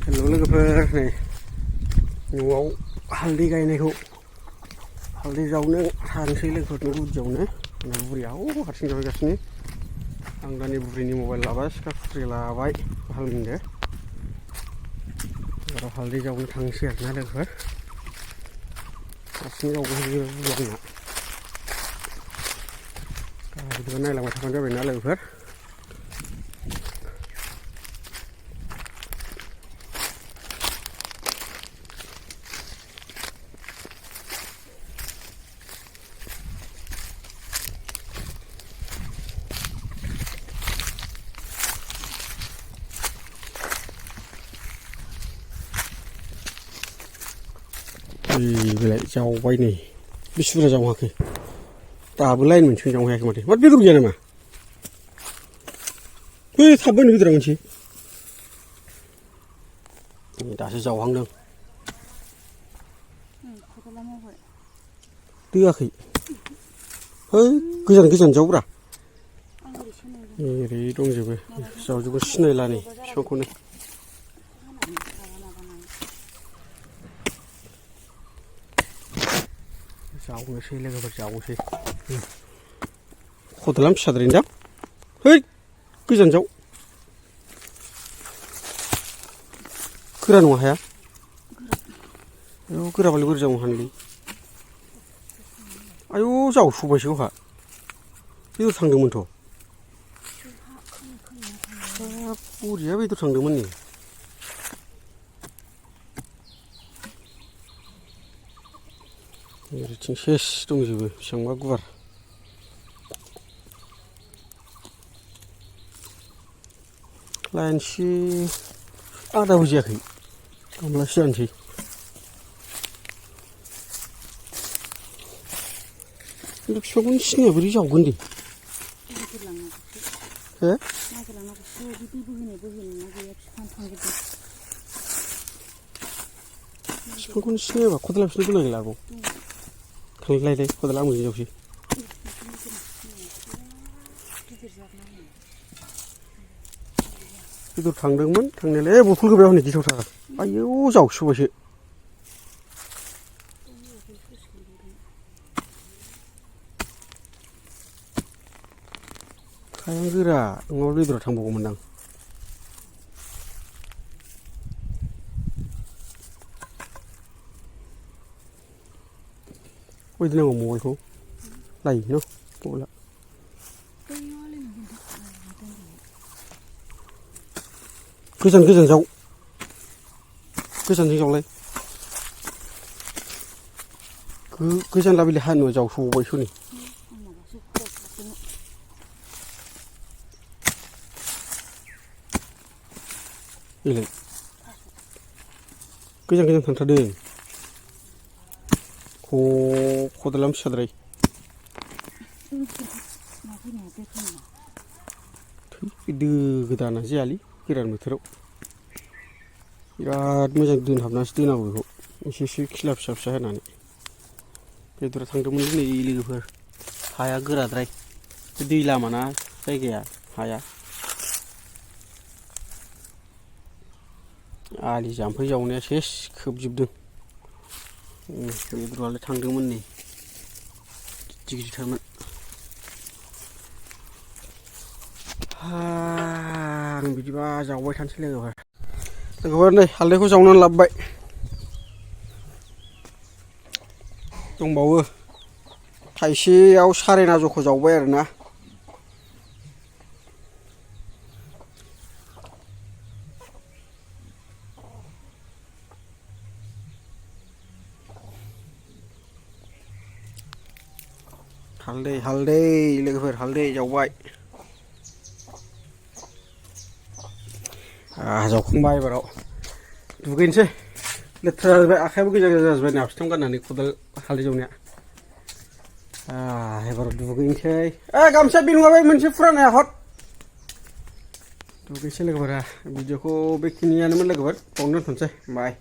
हेल' लोगोफोर नै न'आव हालदै गायनायखौ हालदै जावनो थांसै लोगोफोर न' गुदियावनो आंना बुरिया हारसिं जावैगासिनो आं दा नै बुरिनि मबाइल लाबाय सिखा खुख्रि लाबाय हालमिनदो बाराव हालदै जावनो थांसै आरोना लोगोफोर हारसिं जावगोन बुरिया आंना बिदिबा नायलांबाय थाबानो जाबायना लोगोफोर बेलाय जावबाय नै बेसे बुरजा जावाखै दाबो लाइन मोनसेखौनो जावनो हायाखै माथो बेदर गैया नामा बै थाबबाय बेदरा मोनसे दासो जावहांदों दोआखै है गोजान गोजान जावब्रा ओरै दंजोबो जावजोबो सिनायला नै बिफांखौनो जावनोसै लोगोफोर जावनोसै खदाला फिसाद्रायदां है गोजान जाव गोरा नङा हाया आयौ गोराबालाय बोरै जावनो हानोलै आयौ जावस'बायसो गावहा बेदर थांदोंमोनथ' बरिया बेदर थांदोंमोन नै ओरैथिं सेस दंजोबो बेसेबांबा गुवार लाइनसे आदाबो जायाखै गामलासो जानोसै खिन्थु बिफांखौनो सिनाया बोरै जावगोन दे हो बिफांखौनो सिनायाबा खदाला बिसोरनो बोलाय लागौ खांलायलाय खदाला आंबो जावसै बेदर थांदोंमोन थांनायालाय बथल गोबायाव हनै गिथावथार आयौ जावस'बायसो हाया गोरा नङाबा बेदरा थांबावगौमोनदां बयदि नांगौ मबाइलखौ लायो न' मबाइला गोजान गोजान जाव गोजानजों जावलाय गोजान लाबोलै हानुवा जावस'बायसो नै बेलाय गोजान गोजान थांथारदों खदाला फिसाद्राय दो गोदाना जायालै गोरान बोथोराव बिराद मोजां दोनहाबनासो दोनांगौ बेखौ एसे एसे खिला फिसा फिसा होनानै बेदरा थांदोंमोन नै लोगोफोर हाया गोराद्राय दै लामाना जायगाया हाया आलि जाम्फै जावनाया सेस खोबजोबदों बेदरालाय थांदोंमोन नै गिदिर गिदिरथारमोन आं बिदिबा जावबाय थानोसै लोगोफोर नै हालदैखौ जावनानै लाबोबाय दंबावो थाइसेयाव सारेना जख' जावबाय आरोना हालदै लोगोफोर हालदै जावबाय जावखांबाय एबाराव दुगैनोसै लेथ्रा जाजोब्बाय आखायाबो गोजा गोजा जाजोब्बाय ना फिथं गाननानै खदाल हालदै जावनाया एबाराव दुगैनोसै गामसा बे नङा बे मोनसे फुरानाया हट दुगैनोसै लोगोफोरा भिडिअखौ बेखिनियानोमोन लोगोफोर बावनो दोनथ'नोसै बाय